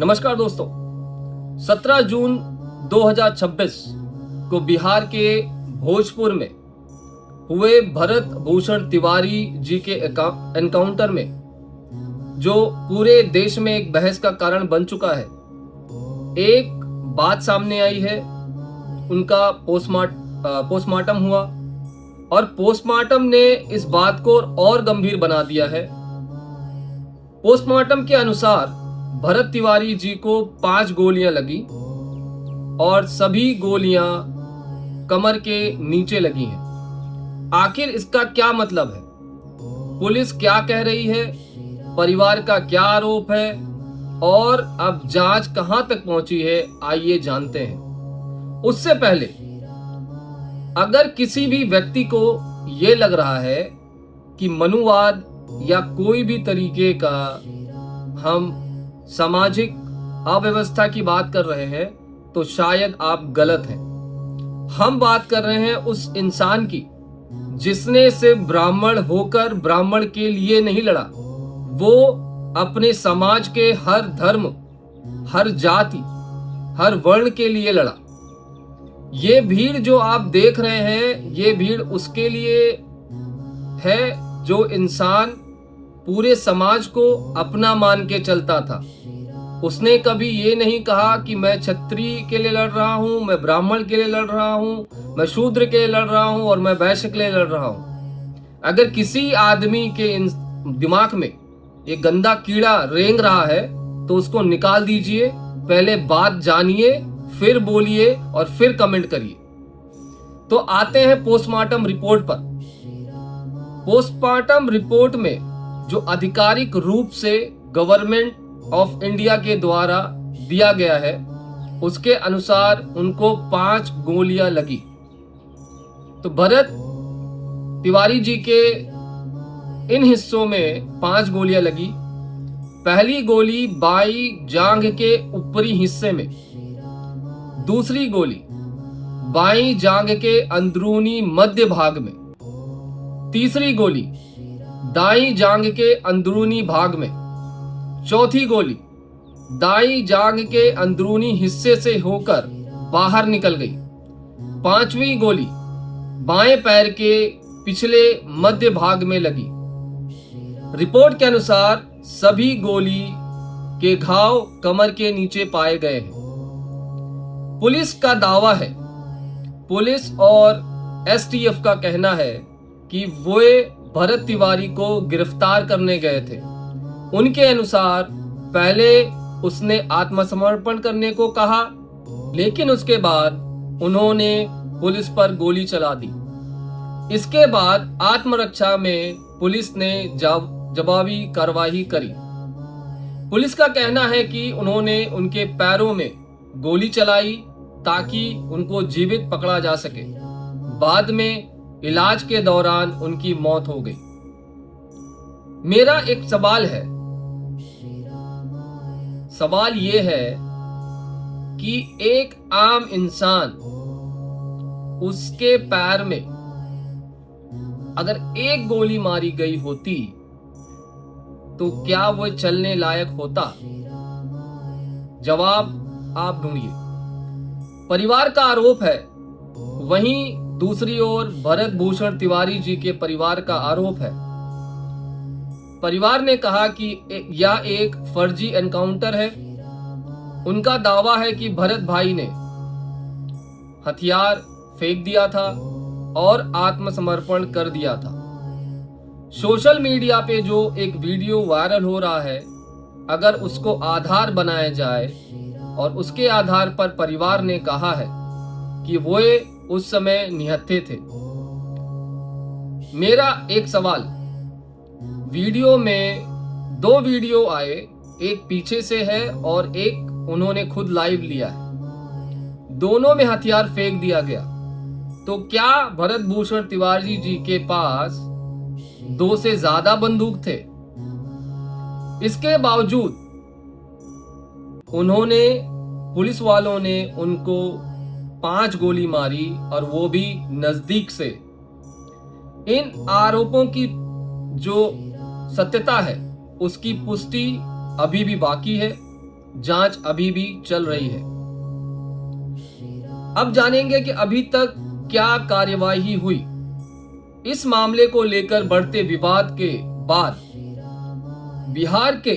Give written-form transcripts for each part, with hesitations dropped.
नमस्कार दोस्तों, 17 जून 2026 को बिहार के भोजपुर में हुए भरत भूषण तिवारी जी के एनकाउंटर में जो पूरे देश में एक बहस का कारण बन चुका है, एक बात सामने आई है। उनका पोस्टमार्टम हुआ और पोस्टमार्टम ने इस बात को और गंभीर बना दिया है। पोस्टमार्टम के अनुसार भरत तिवारी जी को 5 गोलियां लगी और सभी गोलियां कमर के नीचे लगी हैं। आखिर इसका क्या मतलब है? पुलिस क्या कह रही है? परिवार का क्या आरोप है? और अब जांच कहां तक पहुंची है, आइए जानते हैं। उससे पहले अगर किसी भी व्यक्ति को यह लग रहा है कि मनुवाद या कोई भी तरीके का हम सामाजिक अव्यवस्था की बात कर रहे हैं, तो शायद आप गलत हैं। हम बात कर रहे हैं उस इंसान की जिसने सिर्फ ब्राह्मण होकर ब्राह्मण के लिए नहीं लड़ा, वो अपने समाज के हर धर्म, हर जाति, हर वर्ण के लिए लड़ा। ये भीड़ जो आप देख रहे हैं, ये भीड़ उसके लिए है जो इंसान पूरे समाज को अपना मान के चलता था। उसने कभी ये नहीं कहा कि मैं क्षत्रिय के लिए लड़ रहा हूं, मैं ब्राह्मण के लिए लड़ रहा हूं, मैं शूद्र के लिए लड़ रहा हूं और मैं वैश्य के लिए लड़ रहा हूं। अगर किसी आदमी के दिमाग में ये गंदा कीड़ा रेंग रहा है तो उसको निकाल दीजिए। पहले बात जानिए, फिर बोलिए और फिर कमेंट करिए। तो आते हैं पोस्टमार्टम रिपोर्ट पर। पोस्टमार्टम रिपोर्ट में जो आधिकारिक रूप से गवर्नमेंट ऑफ इंडिया के द्वारा दिया गया है, उसके अनुसार उनको 5 गोलियां लगी। तो भरत तिवारी जी के इन हिस्सों में 5 गोलियां लगी। पहली गोली बाईं जांघ के ऊपरी हिस्से में, दूसरी गोली बाईं जांघ के अंदरूनी मध्य भाग में, तीसरी गोली दाईं जांघ के अंदरूनी भाग में, चौथी गोली दाईं जांघ के अंदरूनी हिस्से से होकर बाहर निकल गई, पांचवी गोली बाएं पैर के पिछले मध्य भाग में लगी। रिपोर्ट के अनुसार सभी गोली के घाव कमर के नीचे पाए गए हैं। पुलिस का दावा है, पुलिस और एसटीएफ का कहना है कि वे भरत तिवारी को गिरफ्तार करने गए थे। उनके अनुसार पहले उसने आत्मसमर्पण करने को कहा, लेकिन उसके बाद उन्होंने पुलिस पर गोली चला दी। इसके बाद आत्मरक्षा में पुलिस ने जवाबी कार्रवाई करी। पुलिस का कहना है कि उन्होंने उनके पैरों में गोली चलाई ताकि उनको जीवित पकड़ा जा सके। बाद में इलाज के दौरान उनकी मौत हो गई। मेरा एक सवाल है, सवाल ये है कि एक आम इंसान, उसके पैर में अगर एक गोली मारी गई होती तो क्या वो चलने लायक होता? जवाब आप ढूंढिए। परिवार का आरोप है, वहीं दूसरी ओर भरत भूषण तिवारी जी के परिवार का आरोप है। परिवार ने कहा कि यह एक फर्जी एनकाउंटर है। उनका दावा है कि भरत भाई ने हथियार फेंक दिया था और आत्मसमर्पण कर दिया था। सोशल मीडिया पे जो एक वीडियो वायरल हो रहा है, अगर उसको आधार बनाया जाए और उसके आधार पर परिवार ने कहा है कि वो उस समय निहत्थे थे। मेरा एक सवाल, वीडियो में 2 वीडियो आए, एक पीछे से है और एक उन्होंने खुद लाइव लिया है। दोनों में हथियार फेंक दिया गया। तो क्या भरत भूषण तिवारी जी के पास 2 से ज्यादा बंदूक थे? इसके बावजूद उन्होंने, पुलिस वालों ने उनको 5 गोली मारी और वो भी नजदीक से। इन आरोपों की जो सत्यता है उसकी पुष्टि अभी भी बाकी है। जांच अभी भी चल रही है। अब जानेंगे कि अभी तक क्या कार्यवाही हुई। इस मामले को लेकर बढ़ते विवाद के बाद बिहार के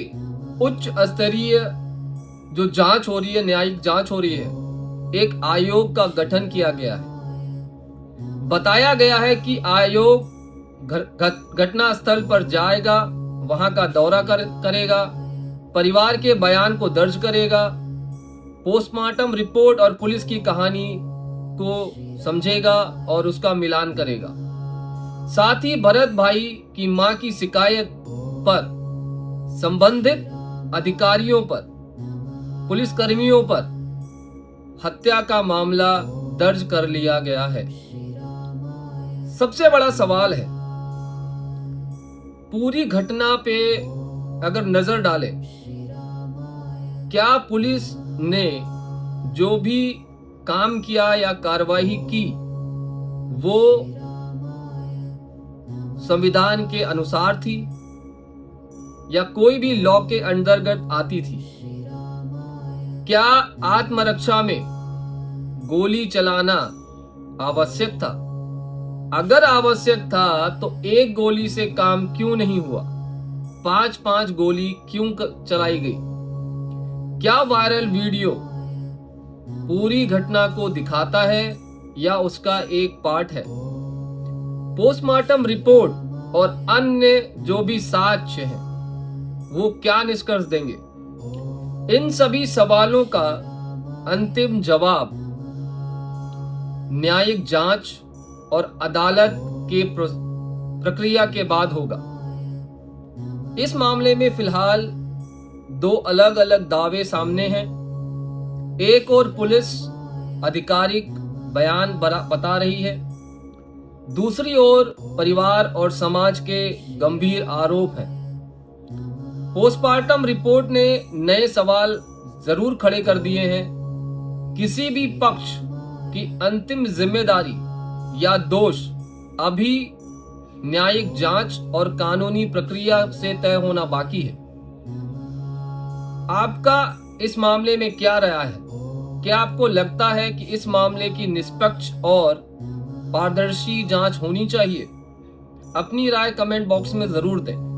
उच्च स्तरीय जो जांच हो रही है, न्यायिक जांच हो रही है, एक आयोग का गठन किया गया है। बताया गया है कि आयोग घटना स्थल पर जाएगा, वहां का दौरा करेगा, परिवार के बयान को दर्ज करेगा, पोस्टमार्टम रिपोर्ट और पुलिस की कहानी को समझेगा और उसका मिलान करेगा। साथ ही भरत भाई की मां की शिकायत पर संबंधित अधिकारियों पर, पुलिस कर्मियों पर हत्या का मामला दर्ज कर लिया गया है। सबसे बड़ा सवाल है, पूरी घटना पे अगर नजर डालें, क्या पुलिस ने जो भी काम किया या कार्रवाई की वो संविधान के अनुसार थी या कोई भी लॉ के अंतर्गत आती थी? क्या आत्मरक्षा में गोली चलाना आवश्यक था? अगर आवश्यक था तो एक गोली से काम क्यों नहीं हुआ? 5-5 गोली क्यों चलाई गई? क्या वायरल वीडियो पूरी घटना को दिखाता है या उसका एक पार्ट है? पोस्टमार्टम रिपोर्ट और अन्य जो भी साक्ष्य हैं वो क्या निष्कर्ष देंगे? इन सभी सवालों का अंतिम जवाब न्यायिक जांच और अदालत के प्रक्रिया के बाद होगा। इस मामले में फिलहाल 2 अलग अलग दावे सामने हैं। एक और पुलिस आधिकारिक बयान बता रही है, दूसरी ओर परिवार और समाज के गंभीर आरोप हैं। पोस्टमार्टम रिपोर्ट ने नए सवाल जरूर खड़े कर दिए हैं। किसी भी पक्ष की अंतिम जिम्मेदारी या दोष अभी न्यायिक जांच और कानूनी प्रक्रिया से तय होना बाकी है। आपका इस मामले में क्या राय है? क्या आपको लगता है कि इस मामले की निष्पक्ष और पारदर्शी जांच होनी चाहिए? अपनी राय कमेंट बॉक्स में जरूर दें।